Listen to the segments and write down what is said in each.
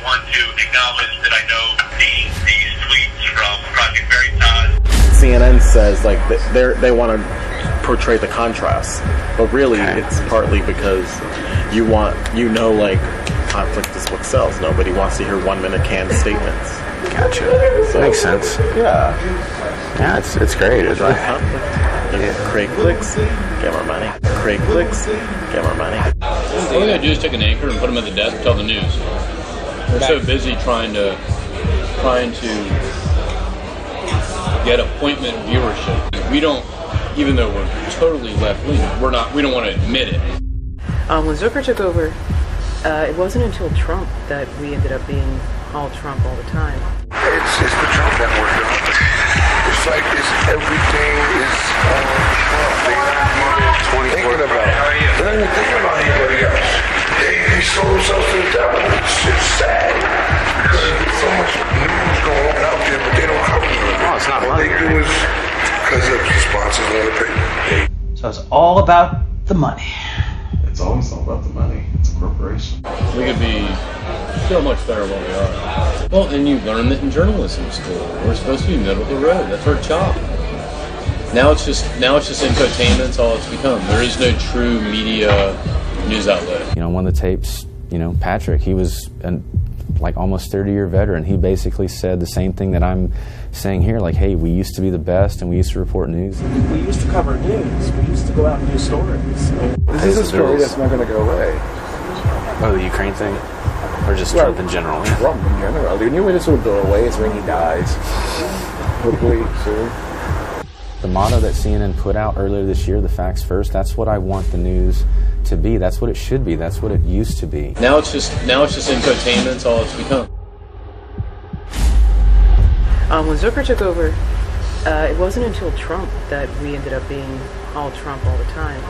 want to acknowledge that I know these tweets from Project Veritas. CNN says like they want to portray the contrast, but really it's partly because like conflict is what sells. Nobody wants to hear 1 minute canned statements. Gotcha. So, makes sense. Yeah. Yeah, it's great. It's like create clicks, get more money. Create clicks, get more money. All we gotta do is take an anchor and put them at the desk and tell the news. We're so busy trying to get appointment viewership. We don't, even though we're totally left-leaning, we don't want to admit it. When Zucker took over, it wasn't until Trump that we ended up being all Trump all the time. It's the Trump network. It's like everything is Trump. They're not even thinking about it. They're not even thinking about anybody else. They sold themselves to the devil. It's sad because there's so much news going on out there, but they don't cover it. Oh, it's not what they do is because of the sponsors on the paper. So it's all about the money. It's always all about the money. It's a corporation. We could be so much better than we are. Well, and you learn that in journalism school. We're supposed to be middle of the road. That's our job. Now it's just infotainment. That's all it's become. There is no true media news outlet. One of the tapes, Patrick, he was like almost 30-year veteran. He basically said the same thing that I'm saying here, like, hey, we used to be the best and we used to report news. We used to cover news. We used to go out and do stories. This is a story that's not going to go away. Oh, the Ukraine thing? Or just Trump in general? Trump in general. The only way this will go away is when he dies. Hopefully soon. The motto that CNN put out earlier this year, the facts first, that's what I want the news to be. That's what it should be. That's what it used to be. Now it's just infotainment. That's all it's become. When Zucker took over, it wasn't until Trump that we ended up being all Trump all the time.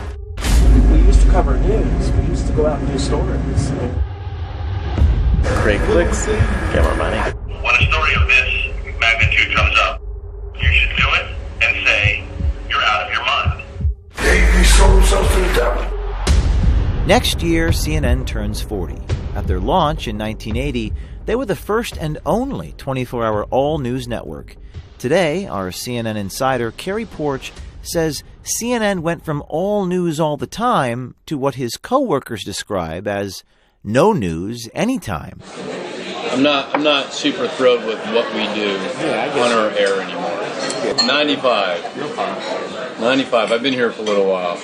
We used to cover news. We used to go out and do stories. Create clicks, get more money. When a story of this magnitude comes up, you should do it and say, you're out of your mind. They sold themselves to the devil. Next year, CNN turns 40. At their launch in 1980, they were the first and only 24-hour all-news network. Today, our CNN insider, Kerry Porch, says CNN went from all news all the time to what his co-workers describe as no news anytime. I'm not super thrilled with what we do on our air anymore. 95. 95. I've been here for a little while.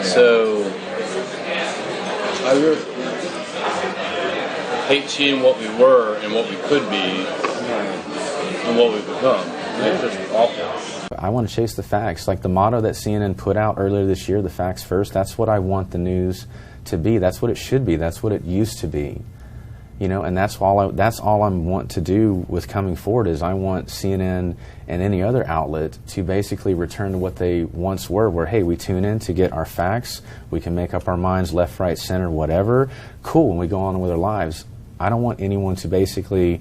So I really hate seeing what we were and what we could be and what we've become. It's just awful. I want to chase the facts. Like the motto that CNN put out earlier this year, the facts first, that's what I want the news to be. That's what it should be. That's what it used to be. And that's all I want to do with coming forward is I want CNN and any other outlet to basically return to what they once were, where, hey, we tune in to get our facts, we can make up our minds left, right, center, whatever, cool, and we go on with our lives. I don't want anyone to basically,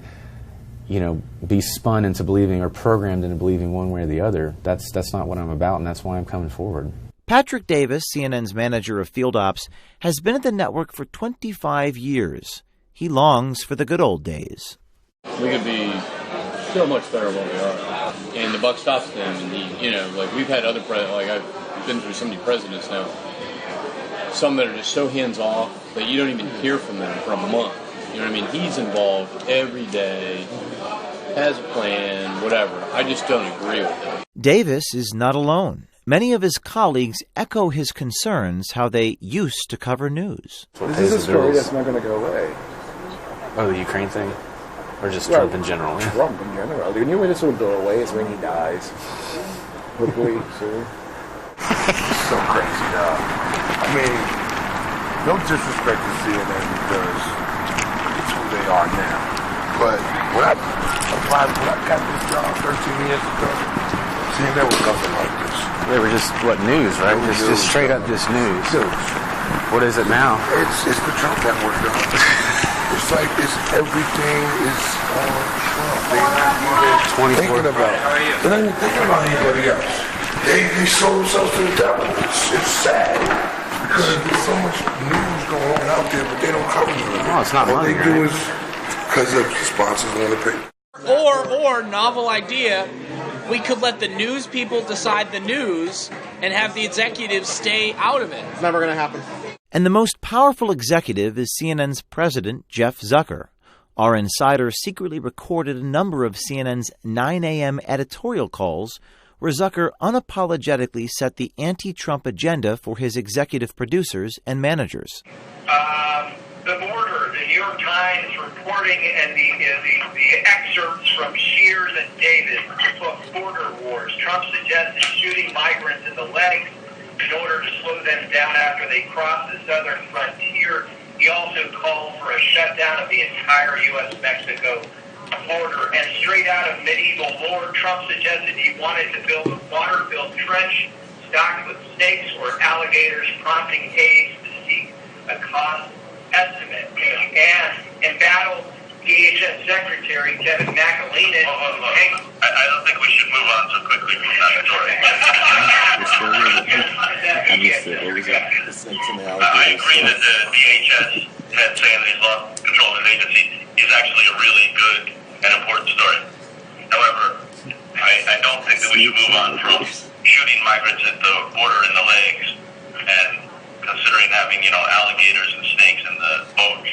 be spun into believing or programmed into believing one way or the other. That's not what I'm about, and that's why I'm coming forward. Patrick Davis, CNN's manager of field ops, has been at the network for 25 years. He longs for the good old days. We could be so much better than we are. And the buck stops them. And we've had other I've been through so many presidents now. Some that are just so hands-off that you don't even hear from them for a month. You know what I mean? He's involved every day, has a plan, whatever. I just don't agree with it. Davis is not alone. Many of his colleagues echo his concerns how they used to cover news. This is a story that's not going to go away. Oh, the Ukraine thing? Or just Trump in general? Trump in general. The only way this will go away is when he dies. Hopefully soon. So crazy, dog. I mean, no disrespect to CNN because it's who they are now. But when I got this job 13 years ago, CNN was nothing like this. They were just, news, right? Just straight up just news. What is it now? It's the Trump network, though. It's like everything is Trump. They're not even thinking about it. They're not even thinking about anybody else. They sold themselves to the devil. It's sad because there's so much news going on out there, but they don't cover it. Oh, it's not All money, they do right? is Because the sponsors want to pay. Or novel idea, we could let the news people decide the news and have the executives stay out of it. It's never going to happen. And the most powerful executive is CNN's president, Jeff Zucker. Our insider secretly recorded a number of CNN's 9 a.m. editorial calls where Zucker unapologetically set the anti-Trump agenda for his executive producers and managers. The border, the New York Times reporting, and the excerpts from Shears and Davis, the book Border Wars. Trump suggested shooting migrants in the legs in order to slow them down after they cross the southern frontier. He also called for a shutdown of the entire U.S.-Mexico border. And straight out of medieval lore, Trump suggested he wanted to build a water-filled trench stocked with snakes or alligators, prompting aides to seek a cost estimate. And embattled DHS Secretary Kevin McAleenan. I don't think we should move on so quickly from that story. I agree that the DHS head saying that he's lost control of his agency is actually a really good and important story. However, I don't think that we should move on from shooting migrants at the border in the legs and considering having, alligators and snakes in the boat.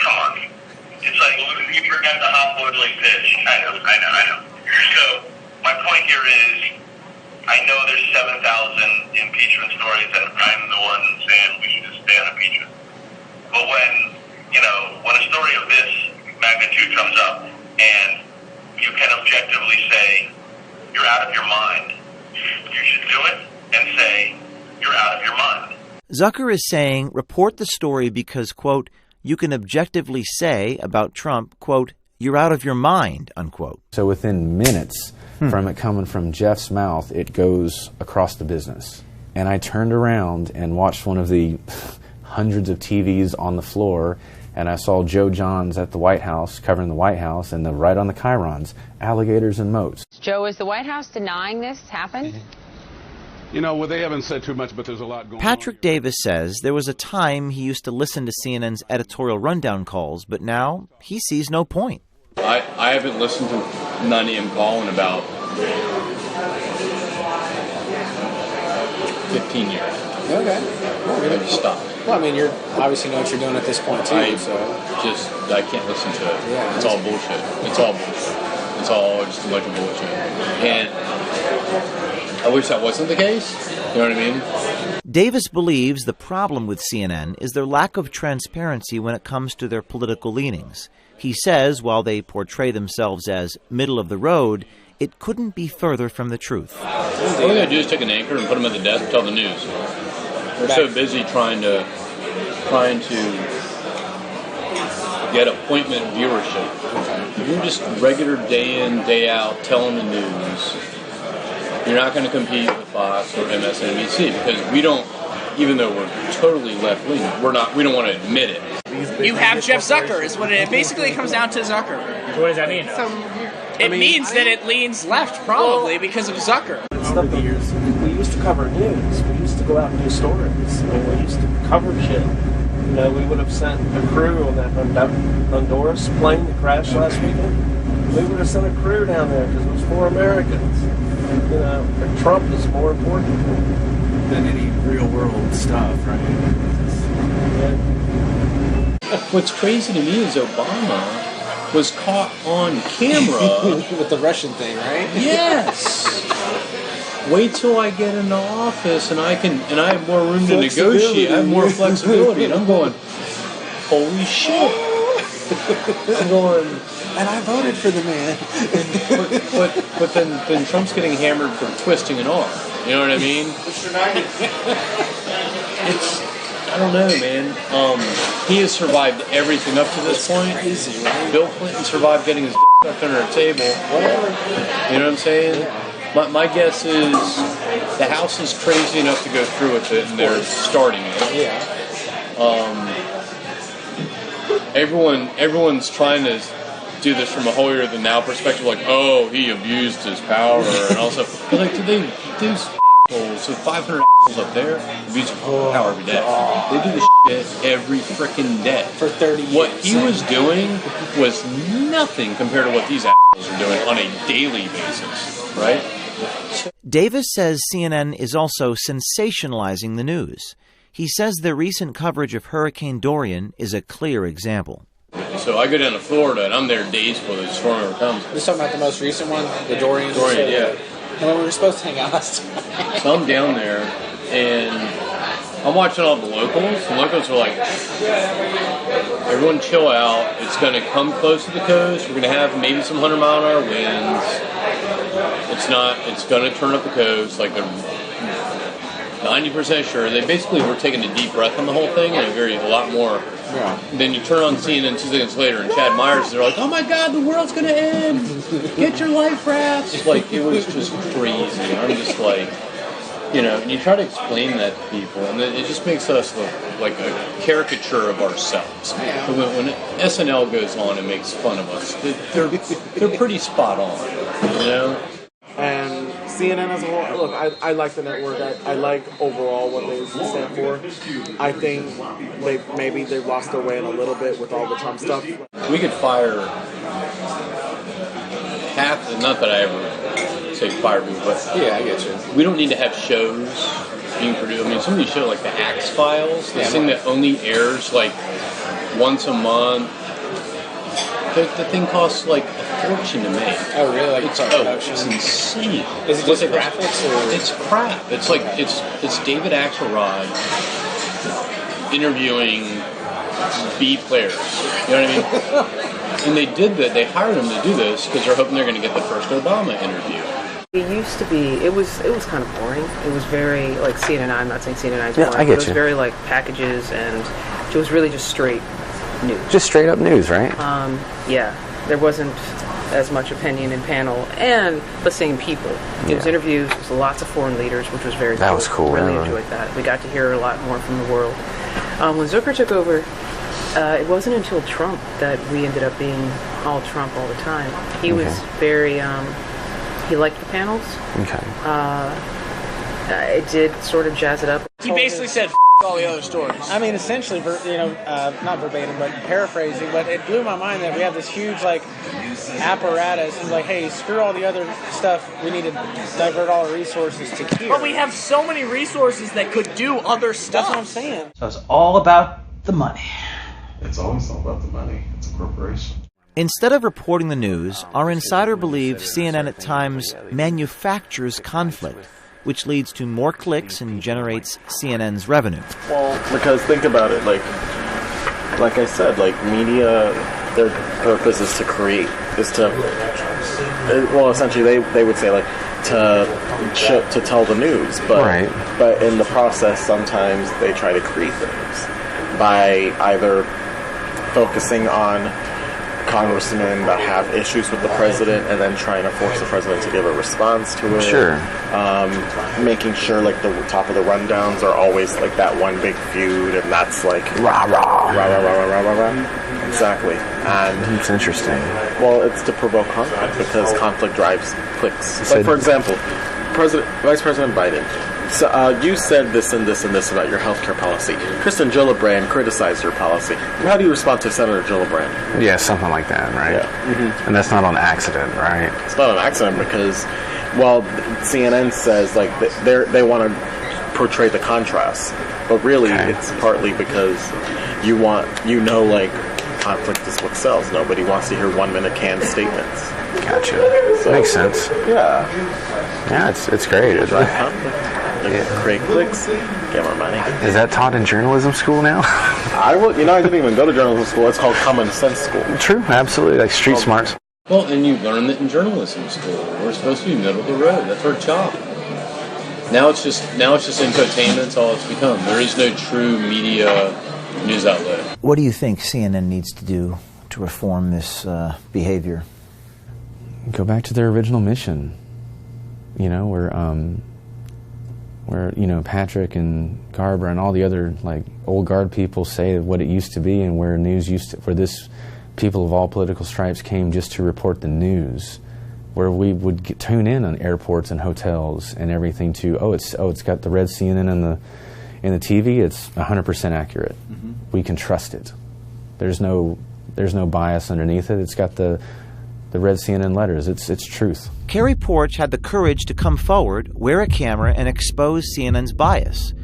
Come on. It's like, you forgot the hot boiling fish. I know. So, my point here is, I know there's 7,000 impeachment stories, and I'm the one saying we should just stay on impeachment. But when a story of this magnitude comes up, and you can objectively say, you're out of your mind, you should do it and say, you're out of your mind. Zucker is saying, report the story because, quote, you can objectively say about Trump, quote, you're out of your mind, unquote. So within minutes from it coming from Jeff's mouth, it goes across the business. And I turned around and watched one of the hundreds of TVs on the floor, and I saw Joe Johns at the White House, covering the White House, and right on the chyrons, alligators and moats. Joe, is the White House denying this happened? They haven't said too much, but there's a lot going on. Patrick Davis says there was a time he used to listen to CNN's editorial rundown calls, but now he sees no point. I haven't listened to 9 a.m. call in about 15 years. Okay. I just stopped. Well, you obviously know what you're doing at this point, too. I can't listen to it. Yeah, it's all bullshit. It's all just a bunch of bullshit. And I wish that wasn't the case. You know what I mean? Davis believes the problem with CNN is their lack of transparency when it comes to their political leanings. He says while they portray themselves as middle of the road, it couldn't be further from the truth. All we got to do is take an anchor and put them at the desk and tell the news. We're so busy trying to get appointment viewership. If you're just regular day in, day out telling the news, you're not going to compete with Fox or MSNBC because we don't, even though we're totally left-leaning, we don't want to admit it. You have Jeff Zucker, is what it basically comes down to Zucker. What does that mean? It means that it leans left, probably, because of Zucker. Stuff that we used to cover news. We used to go out and do stories. We used to cover shit. We would have sent a crew on that Honduras plane that crashed last weekend. We would have sent a crew down there because it was for Americans. But Trump is more important than any real world stuff, right? What's crazy to me is Obama was caught on camera with the Russian thing, right? Yes. Wait till I get into office and I have more room to negotiate. I have more flexibility, and I'm going, holy shit! I'm going, and I voted for the man. but then Trump's getting hammered for twisting an arm. You know what I mean? I don't know, man. He has survived everything up to this point. Crazy, right? Bill Clinton survived getting his stuck under a table. Whatever. You know what I'm saying? Yeah. My guess is the House is crazy enough to go through with it, and they're starting it. Yeah. Everyone's trying to do this from a holier-than-thou perspective, like, oh, he abused his power, and also, like, do assholes, so 500 assholes up there abuse power every day. They do this shit every freaking day. For 30 years. What he was doing was nothing compared to what these assholes are doing on a daily basis, right? Davis says CNN is also sensationalizing the news. He says the recent coverage of Hurricane Dorian is a clear example. So I go down to Florida, and I'm there days before the storm ever comes. You're talking about the most recent one, the Dorian? Dorian, yeah. And when we were supposed to hang out last time. So I'm down there, and I'm watching all the locals. The locals are like, everyone chill out. It's going to come close to the coast. We're going to have maybe some 100-mile-an-hour winds. It's going to turn up the coast. Like, they're 90% sure. They basically were taking a deep breath on the whole thing, and a lot more. Yeah. Then you turn on CNN 2 seconds later, and Chad Myers, they're like, oh my God, the world's going to end. Get your life rafts. Like, it was just crazy. I'm just like, and you try to explain that to people, and it just makes us look like a caricature of ourselves. Yeah. When SNL goes on and makes fun of us, they're pretty spot on, And CNN as a whole, look, I like the network. I like overall what they stand for. I think they've lost their way in a little bit with all the Trump stuff. We could fire half, not that I ever say fire people, but yeah, I get you. We don't need to have shows being produced. I mean, some of these shows like the Axe Files, this thing that only airs like once a month. The thing costs like a fortune to make. Oh, really? Like it's insane. Is it just graphics or? It's crap. It's like it's David Axelrod interviewing B players. You know what I mean? And they did that. They hired him to do this because they're hoping they're going to get the first Obama interview. It used to be. It was kind of boring. It was very like CNN. I'm not saying CNN's boring. Yeah, I get it was very like packages, and it was really just straight news. Just straight up news, right? Yeah, there wasn't as much opinion in panel, and the same people. It was interviews, it was lots of foreign leaders, which was very cool. That was cool. Really enjoyed that. We got to hear a lot more from the world. When Zucker took over, it wasn't until Trump that we ended up being all Trump all the time. He was very, he liked the panels. Okay. It did sort of jazz it up. He basically said all the other stories. I mean, essentially, not verbatim, but paraphrasing. But it blew my mind that we have this huge apparatus. He's like, hey, screw all the other stuff. We need to divert all our resources to here. But we have so many resources that could do other stuff. That's what I'm saying. So it's all about the money. It's always all about the money. It's a corporation. Instead of reporting the news, our insider believes CNN at times manufactures conflict, which leads to more clicks and generates CNN's revenue. Well, because think about it, like I said, media, their purpose is to create, essentially they would say to tell the news, but in the process sometimes they try to create things by either focusing on congressmen that have issues with the president and then trying to force the president to give a response to it. Sure. Making sure the top of the rundowns are always that one big feud, and that's rah rah rah rah rah rah rah rah. Exactly. And it's interesting. Well, it's to provoke conflict because conflict drives clicks. For example, Vice President Biden. So, you said this and this and this about your healthcare policy. Kristen Gillibrand criticized your policy. How do you respond to Senator Gillibrand? Yeah, something like that, right? Yeah. And that's not on accident, right? It's not an accident because, CNN says they want to portray the contrast, but really it's partly because conflict is what sells. Nobody wants to hear 1-minute canned statements. Gotcha. So, makes sense. Yeah. Yeah, it's great. It's create clicks, get more money. Is that taught in journalism school now? I didn't even go to journalism school. It's called common sense school. True, absolutely, like street smarts. Well, and you learn that in journalism school. We're supposed to be middle of the road. That's our job. Now it's just infotainment. That's all it's become. There is no true media news outlet. What do you think CNN needs to do to reform this behavior? Go back to their original mission. Where Patrick and Garber and all the other old guard people say what it used to be, and where news where this people of all political stripes came just to report the news, where we would tune in on airports and hotels and everything to, it's got the red CNN in the TV, it's 100% accurate. Mm-hmm. We can trust it. There's no bias underneath it. It's got the red CNN letters. It's truth. Kerry Porch had the courage to come forward, wear a camera, and expose CNN's bias.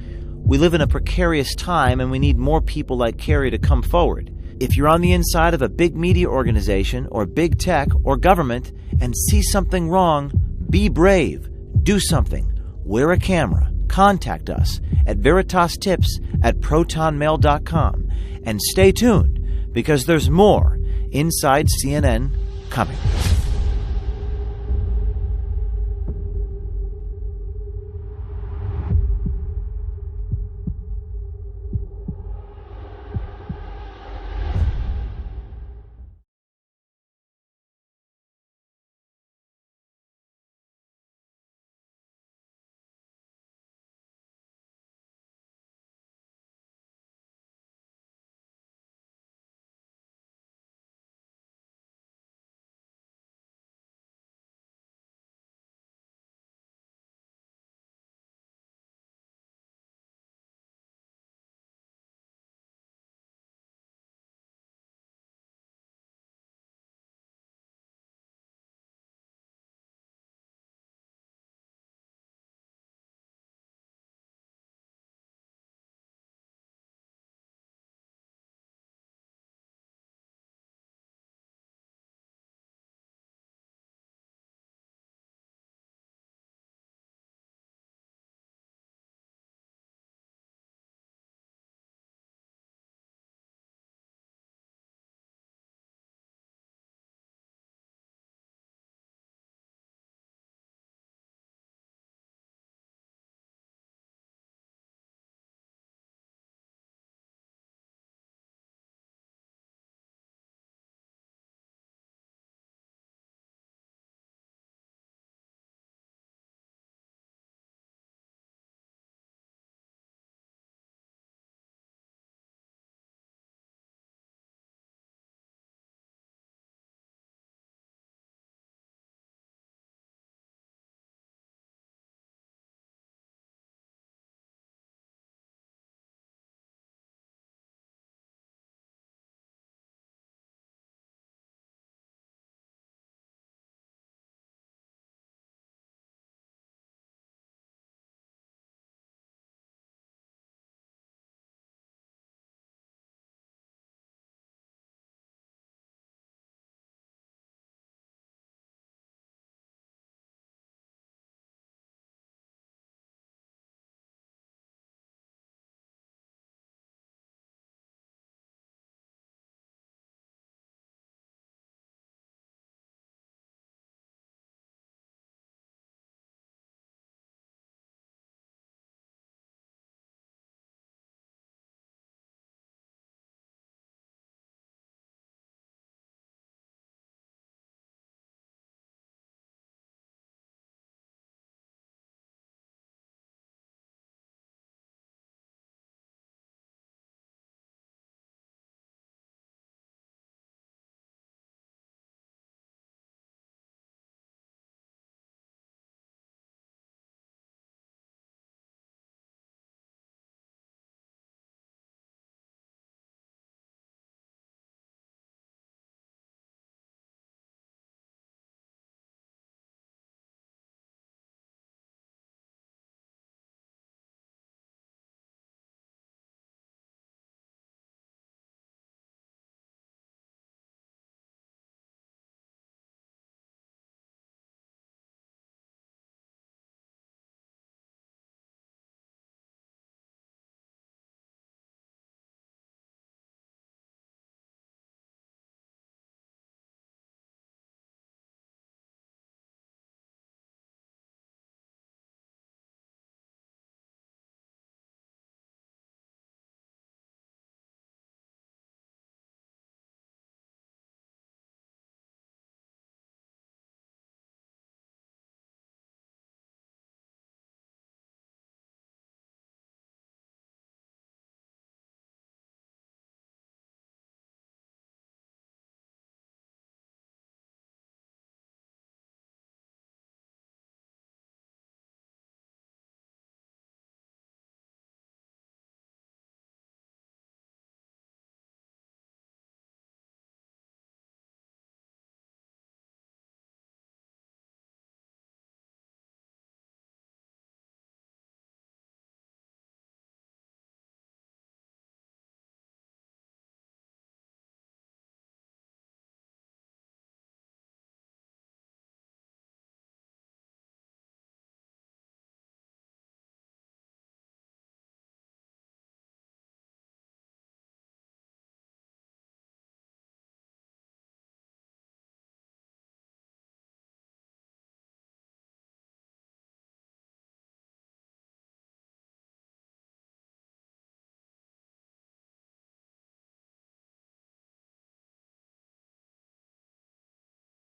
We live in a precarious time, and we need more people like Kerry to come forward. If you're on the inside of a big media organization or big tech or government and see something wrong, be brave. Do something. Wear a camera. Contact us at veritastips@protonmail.com. And stay tuned, because there's more Inside CNN coming.